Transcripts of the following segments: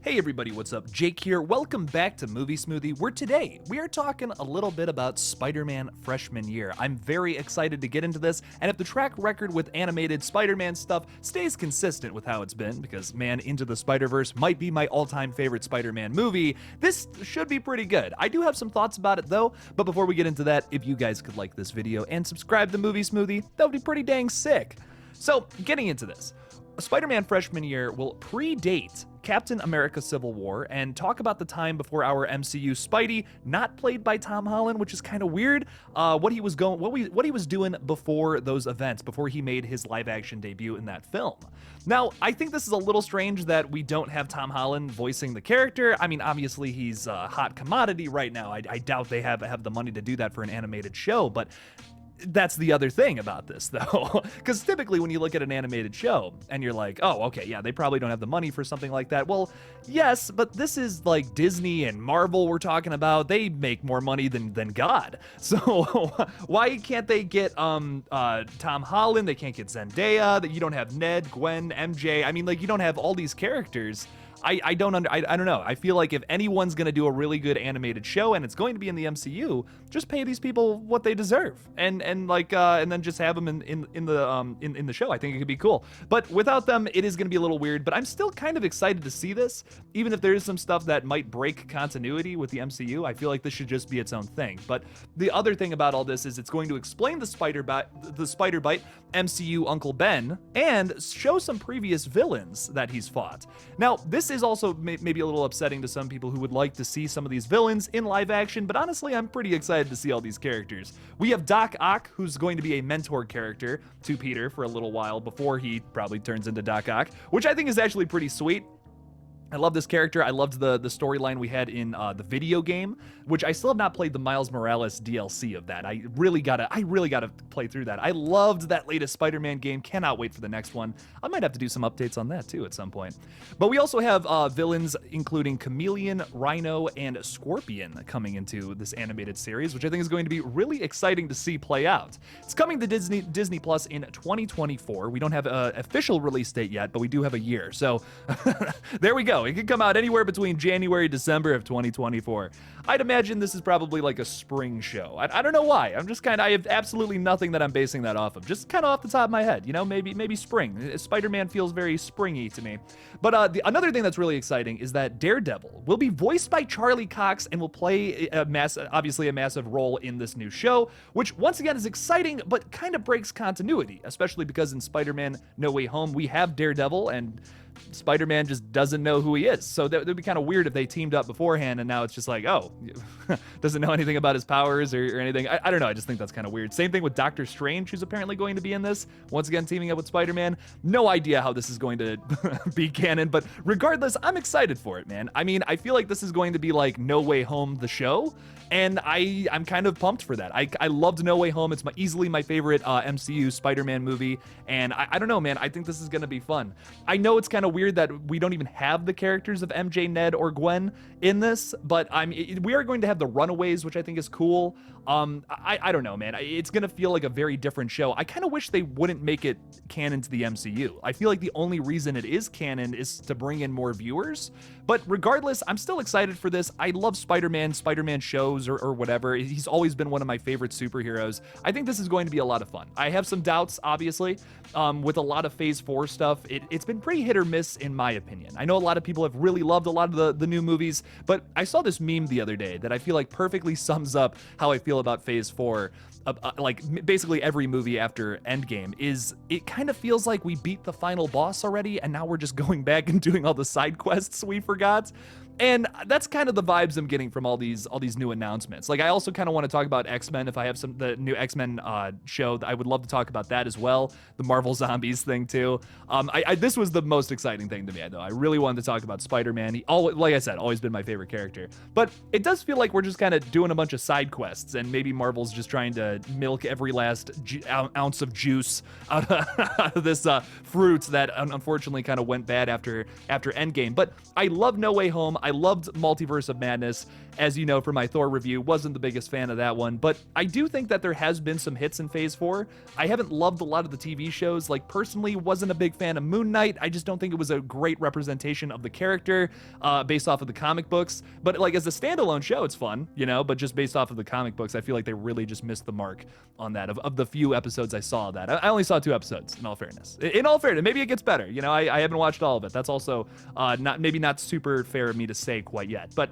Hey everybody, what's up? Jake here. Welcome back to Movie Smoothie, where today we are talking a little bit about Spider-Man freshman year. I'm very excited to get into this, and if the track record with animated Spider-Man stuff stays consistent with how it's been, because man, Into the Spider-Verse might be my all-time favorite Spider-Man movie, this should be pretty good. I do have some thoughts about it though, but before we get into that, if you guys could like this video and subscribe to Movie Smoothie, that would be pretty dang sick. So, getting into this. Spider-Man freshman year will predate Captain America Civil War and talk about the time before our MCU Spidey, not played by Tom Holland, which is kind of weird, what he was doing before those events, before he made his live-action debut in that film. Now, I think this is a little strange that we don't have Tom Holland voicing the character. I mean, obviously he's a hot commodity right now. I doubt they have the money to do that for an animated show, but that's the other thing about this, though, because typically when you look at an animated show and you're like, oh, okay, yeah, they probably don't have the money for something like that. Well, yes, but this is like Disney and Marvel we're talking about. They make more money than God. So why can't they get Tom Holland? They can't get Zendaya. That you don't have Ned, Gwen, MJ. I mean, like, you don't have all these characters. I don't know. I feel like if anyone's gonna do a really good animated show and it's going to be in the MCU, just pay these people what they deserve, and then just have them in the show. I think it could be cool. But without them, it is gonna be a little weird. But I'm still kind of excited to see this, even if there is some stuff that might break continuity with the MCU. I feel like this should just be its own thing. But the other thing about all this is it's going to explain the Spider Bite MCU Uncle Ben and show some previous villains that he's fought. Now, this is also maybe a little upsetting to some people who would like to see some of these villains in live action, but honestly, I'm pretty excited to see all these characters. We have Doc Ock, who's going to be a mentor character to Peter for a little while before he probably turns into Doc Ock, which I think is actually pretty sweet. I love this character. I loved the storyline we had in the video game, which I still have not played the Miles Morales DLC of that. I really gotta play through that. I loved that latest Spider-Man game. Cannot wait for the next one. I might have to do some updates on that too at some point. But we also have villains including Chameleon, Rhino, and Scorpion coming into this animated series, which I think is going to be really exciting to see play out. It's coming to Disney Plus in 2024. We don't have an official release date yet, but we do have a year. So there we go. It could come out anywhere between January and December of 2024. I'd imagine this is probably like a spring show. I don't know why. I have absolutely nothing that I'm basing that off of. Just kind of off the top of my head, you know, maybe spring. Spider-Man feels very springy to me. But another thing that's really exciting is that Daredevil will be voiced by Charlie Cox and will play obviously a massive role in this new show, which once again is exciting, but kind of breaks continuity, especially because in Spider-Man No Way Home, we have Daredevil and Spider-Man just doesn't know who he is. So that would be kind of weird if they teamed up beforehand and now it's just like, oh, doesn't know anything about his powers or anything. I don't know. I just think that's kind of weird. Same thing with Doctor Strange, who's apparently going to be in this. Once again, teaming up with Spider-Man. No idea how this is going to be canon, but regardless, I'm excited for it, man. I mean, I feel like this is going to be like No Way Home, the show. And I'm kind of pumped for that. I loved No Way Home. It's easily my favorite MCU Spider-Man movie. And I don't know, man. I think this is going to be fun. I know it's kind of weird that we don't even have the characters of MJ, Ned, or Gwen in this, but we are going to have the Runaways, which I think is cool. I don't know, man. It's going to feel like a very different show. I kind of wish they wouldn't make it canon to the MCU. I feel like the only reason it is canon is to bring in more viewers. But regardless, I'm still excited for this. I love Spider-Man shows or whatever. He's always been one of my favorite superheroes. I think this is going to be a lot of fun. I have some doubts, obviously, with a lot of Phase 4 stuff. It's been pretty hit or miss, in my opinion. I know a lot of people have really loved a lot of the new movies, but I saw this meme the other day that I feel like perfectly sums up how I feel about Phase 4. Like basically every movie after Endgame is, it kind of feels like we beat the final boss already and now we're just going back and doing all the side quests we forgot. And that's kind of the vibes I'm getting from all these new announcements. Like, I also kind of want to talk about X-Men. If I have the new X-Men show, I would love to talk about that as well. The Marvel Zombies thing too. This was the most exciting thing to me, though. I really wanted to talk about Spider-Man. Like I said, always been my favorite character. But it does feel like we're just kind of doing a bunch of side quests, and maybe Marvel's just trying to milk every last ounce of juice out of this fruit that unfortunately kind of went bad after Endgame. But I love No Way Home. I loved Multiverse of Madness, as you know from my Thor review. Wasn't the biggest fan of that one, but I do think that there has been some hits in Phase 4. I haven't loved a lot of the TV shows. Like, personally, wasn't a big fan of Moon Knight. I just don't think it was a great representation of the character based off of the comic books. But like, as a standalone show, it's fun, you know, but just based off of the comic books, I feel like they really just missed the mark on that. Of the few episodes I saw of that, I only saw 2 episodes, in all fairness. Maybe it gets better. You know, I haven't watched all of it. That's also maybe not super fair of me to say quite yet, but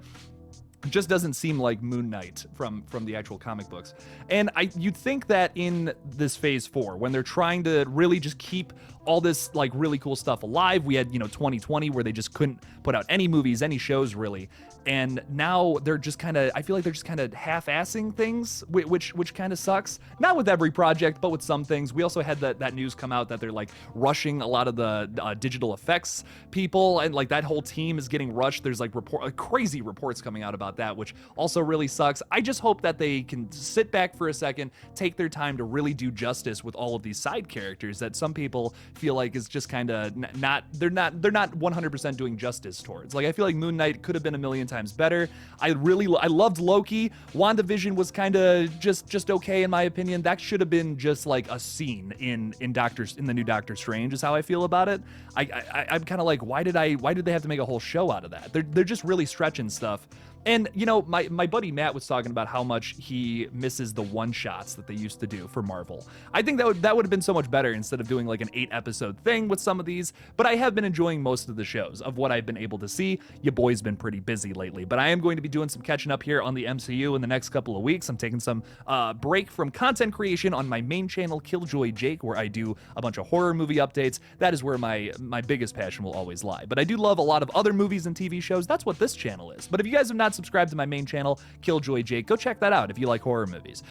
just doesn't seem like Moon Knight from the actual comic books. And you'd think that in this Phase 4, when they're trying to really just keep all this like really cool stuff alive, we had, 2020 where they just couldn't put out any movies, any shows really. And now they're just I feel like they're just kind of half-assing things, which kind of sucks. Not with every project, but with some things. We also had that news come out that they're like rushing a lot of the digital effects people, and like that whole team is getting rushed. There's like crazy reports coming out about that, which also really sucks. I just hope that they can sit back for a second, take their time to really do justice with all of these side characters that some people feel like is just kind of they're not 100% doing justice towards. Like, I feel like Moon Knight could have been a million times better. I loved Loki. WandaVision was kind of just okay in my opinion. That should have been just like a scene in the new Doctor Strange is how I feel about it. I'm kind of like, why did they have to make a whole show out of that? They're just really stretching stuff. And, my buddy Matt was talking about how much he misses the one-shots that they used to do for Marvel. I think that would have been so much better instead of doing like an 8-episode thing with some of these, but I have been enjoying most of the shows of what I've been able to see. Your boy's been pretty busy lately, but I am going to be doing some catching up here on the MCU in the next couple of weeks. I'm taking some break from content creation on my main channel, KillJoy Jake, where I do a bunch of horror movie updates. That is where my biggest passion will always lie. But I do love a lot of other movies and TV shows. That's what this channel is. But if you guys have not subscribed to my main channel, KillJoy Jake, go check that out if you like horror movies.